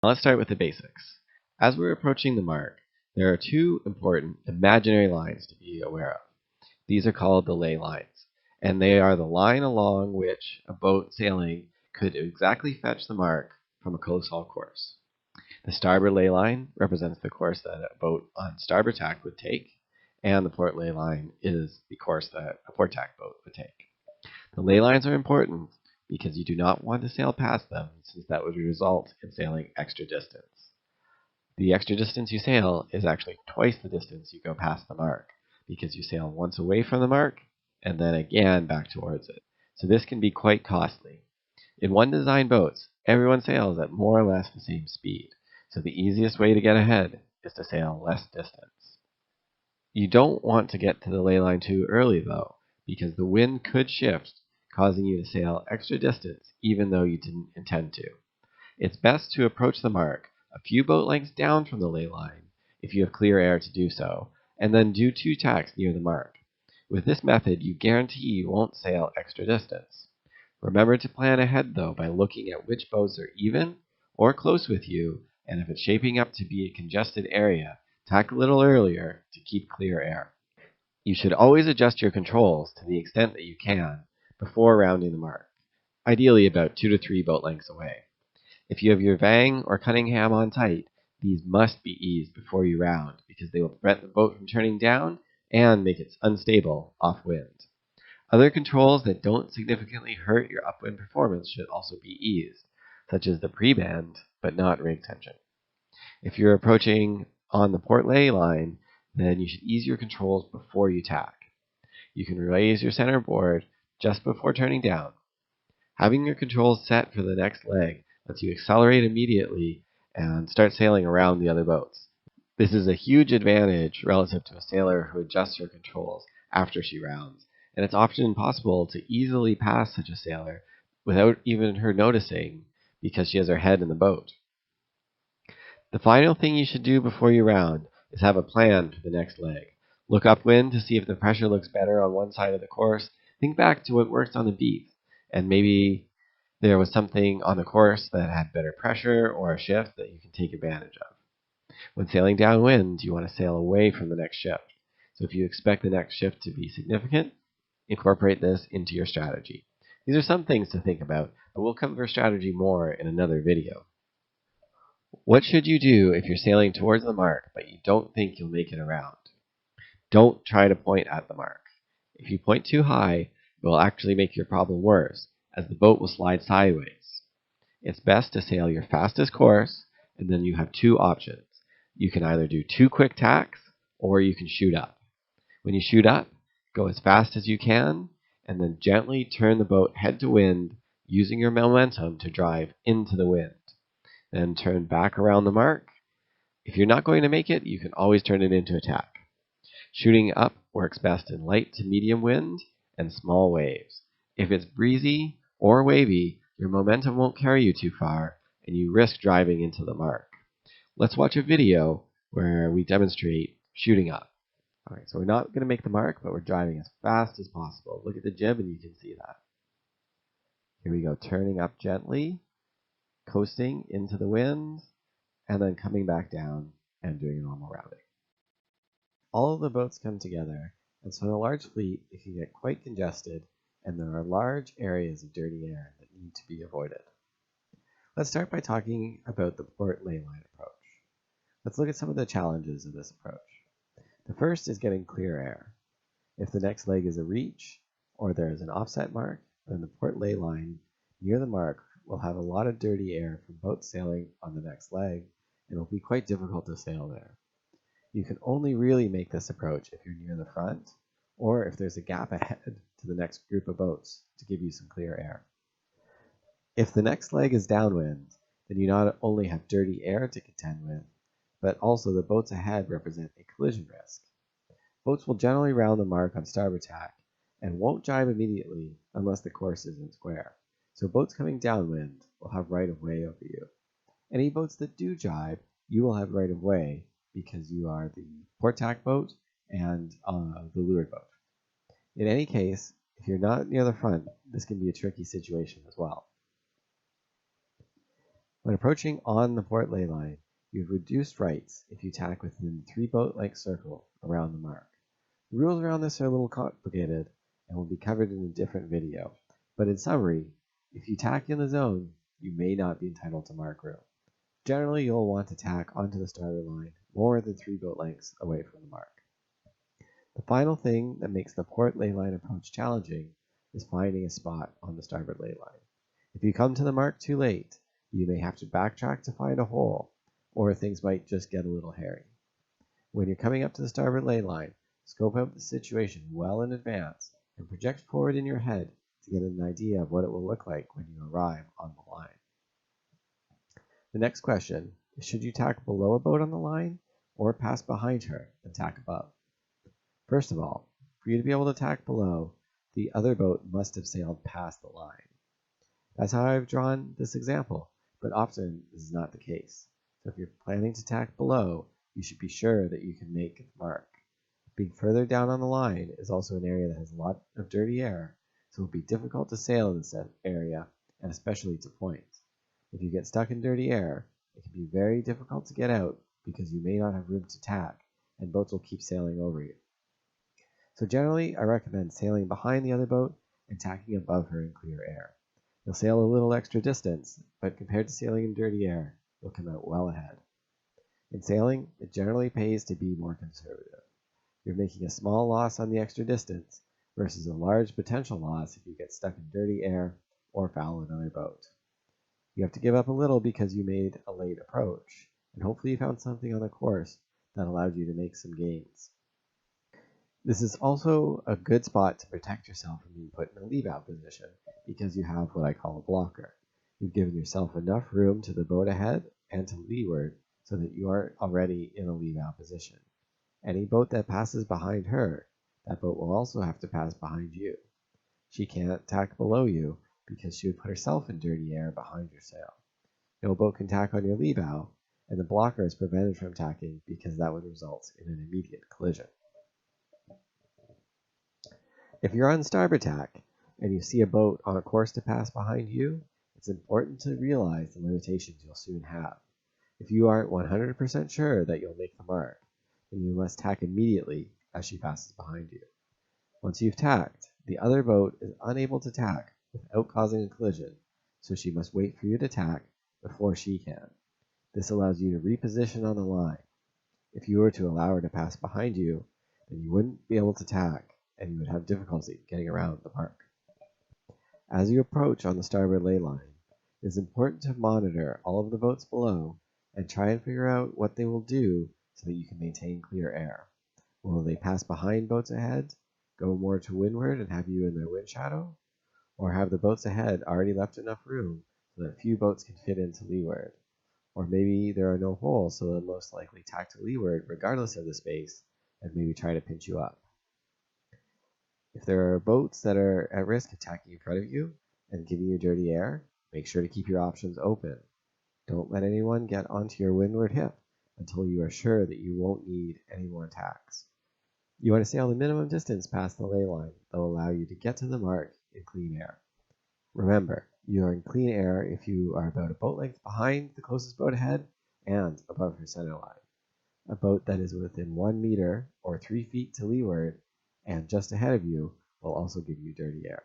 Now let's start with the basics. As we're approaching the mark, there are two important imaginary lines to be aware of. These are called the ley lines, and they are the line along which a boat sailing could exactly fetch the mark from a close-haul course. The starboard ley line represents the course that a boat on starboard tack would take, and the port ley line is the course that a port tack boat would take. The ley lines are important because you do not want to sail past them, since that would result in sailing extra distance. The extra distance you sail is actually twice the distance you go past the mark, because you sail once away from the mark and then again back towards it. So this can be quite costly. In one-design boats, everyone sails at more or less the same speed, so the easiest way to get ahead is to sail less distance. You don't want to get to the ley line too early, though, because the wind could shift, causing you to sail extra distance even though you didn't intend to. It's best to approach the mark a few boat lengths down from the ley line, if you have clear air to do so, and then do 2 tacks near the mark. With this method, you guarantee you won't sail extra distance. Remember to plan ahead, though, by looking at which boats are even or close with you, and if it's shaping up to be a congested area, tack a little earlier to keep clear air. You should always adjust your controls to the extent that you can before rounding the mark, ideally about 2 to 3 boat lengths away. If you have your Vang or Cunningham on tight, these must be eased before you round, because they will prevent the boat from turning down and make it unstable off-wind. Other controls that don't significantly hurt your upwind performance should also be eased, such as the pre-bend, but not rig tension. If you're approaching on the port ley line, then you should ease your controls before you tack. You can raise your center board just before turning down. Having your controls set for the next leg lets you accelerate immediately and start sailing around the other boats. This is a huge advantage relative to a sailor who adjusts her controls after she rounds, and it's often impossible to easily pass such a sailor without even her noticing, because she has her head in the boat. The final thing you should do before you round is have a plan for the next leg. Look upwind to see if the pressure looks better on one side of the course. Think back to what worked on the beat, and maybe there was something on the course that had better pressure or a shift that you can take advantage of. When sailing downwind, you want to sail away from the next shift. So if you expect the next shift to be significant, incorporate this into your strategy. These are some things to think about, but we'll cover strategy more in another video. What should you do if you're sailing towards the mark, but you don't think you'll make it around? Don't try to point at the mark. If you point too high, it will actually make your problem worse, as the boat will slide sideways. It's best to sail your fastest course, and then you have 2 options. You can either do 2 quick tacks, or you can shoot up. When you shoot up, go as fast as you can, and then gently turn the boat head to wind, using your momentum to drive into the wind. Then turn back around the mark. If you're not going to make it, you can always turn it into a tack. Shooting up works best in light to medium wind and small waves. If it's breezy or wavy, your momentum won't carry you too far, and you risk driving into the mark. Let's watch a video where we demonstrate shooting up. Alright, so we're not going to make the mark, but we're driving as fast as possible. Look at the jib and you can see that. Here we go, turning up gently, coasting into the wind, and then coming back down and doing a normal rounding. All of the boats come together, and so in a large fleet it can get quite congested, and there are large areas of dirty air that need to be avoided. Let's start by talking about the port ley line approach. Let's look at some of the challenges of this approach. The first is getting clear air. If the next leg is a reach, or there is an offset mark, then the port ley line near the mark will have a lot of dirty air from boats sailing on the next leg, and it will be quite difficult to sail there. You can only really make this approach if you're near the front, or if there's a gap ahead to the next group of boats to give you some clear air. If the next leg is downwind, then you not only have dirty air to contend with, but also the boats ahead represent a collision risk. Boats will generally round the mark on starboard tack and won't jibe immediately unless the course isn't square. So boats coming downwind will have right of way over you. Any boats that do jibe, you will have right of way because you are the port tack boat and the leeward boat. In any case, if you're not near the front, this can be a tricky situation as well. When approaching on the port ley line, you have reduced rights if you tack within the 3 boat length circle around the mark. The rules around this are a little complicated and will be covered in a different video, but in summary, if you tack in the zone, you may not be entitled to mark room. Generally, you'll want to tack onto the starboard line more than 3 boat lengths away from the mark. The final thing that makes the port ley line approach challenging is finding a spot on the starboard ley line. If you come to the mark too late, you may have to backtrack to find a hole, or things might just get a little hairy. When you're coming up to the starboard ley line, scope out the situation well in advance and project forward in your head to get an idea of what it will look like when you arrive on the line. The next question is, should you tack below a boat on the line or pass behind her and tack above? First of all, for you to be able to tack below, the other boat must have sailed past the line. That's how I've drawn this example, but often this is not the case. So if you're planning to tack below, you should be sure that you can make the mark. Being further down on the line is also an area that has a lot of dirty air, so it will be difficult to sail in this area, and especially to points. If you get stuck in dirty air, it can be very difficult to get out because you may not have room to tack, and boats will keep sailing over you. So generally, I recommend sailing behind the other boat and tacking above her in clear air. You'll sail a little extra distance, but compared to sailing in dirty air, you'll come out well ahead. In sailing, it generally pays to be more conservative. You're making a small loss on the extra distance versus a large potential loss if you get stuck in dirty air or foul another boat. You have to give up a little because you made a late approach, and hopefully you found something on the course that allowed you to make some gains. This is also a good spot to protect yourself from being put in a leave-out position because you have what I call a blocker. You've given yourself enough room to the boat ahead and to leeward so that you are already in a leave-out position. Any boat that passes behind her, that boat will also have to pass behind you. She can't tack below you because she would put herself in dirty air behind your sail. No boat can tack on your lee-bow, and the blocker is prevented from tacking because that would result in an immediate collision. If you're on starboard tack and you see a boat on a course to pass behind you, it's important to realize the limitations you'll soon have. If you aren't 100% sure that you'll make the mark, then you must tack immediately as she passes behind you. Once you've tacked, the other boat is unable to tack without causing a collision, so she must wait for you to tack before she can. This allows you to reposition on the line. If you were to allow her to pass behind you, then you wouldn't be able to tack, and you would have difficulty getting around the mark. As you approach on the starboard ley line, it is important to monitor all of the boats below and try and figure out what they will do so that you can maintain clear air. Will they pass behind boats ahead, go more to windward and have you in their wind shadow? Or have the boats ahead already left enough room so that few boats can fit into leeward? Or maybe there are no holes, so they'll most likely tack to leeward regardless of the space and maybe try to pinch you up. If there are boats that are at risk of tacking in front of you and giving you dirty air, make sure to keep your options open. Don't let anyone get onto your windward hip until you are sure that you won't need any more tacks. You want to sail the minimum distance past the ley line that will allow you to get to the mark in clean air. Remember, you are in clean air if you are about a boat length behind the closest boat ahead and above her center line. A boat that is within 1 meter or 3 feet to leeward and just ahead of you will also give you dirty air.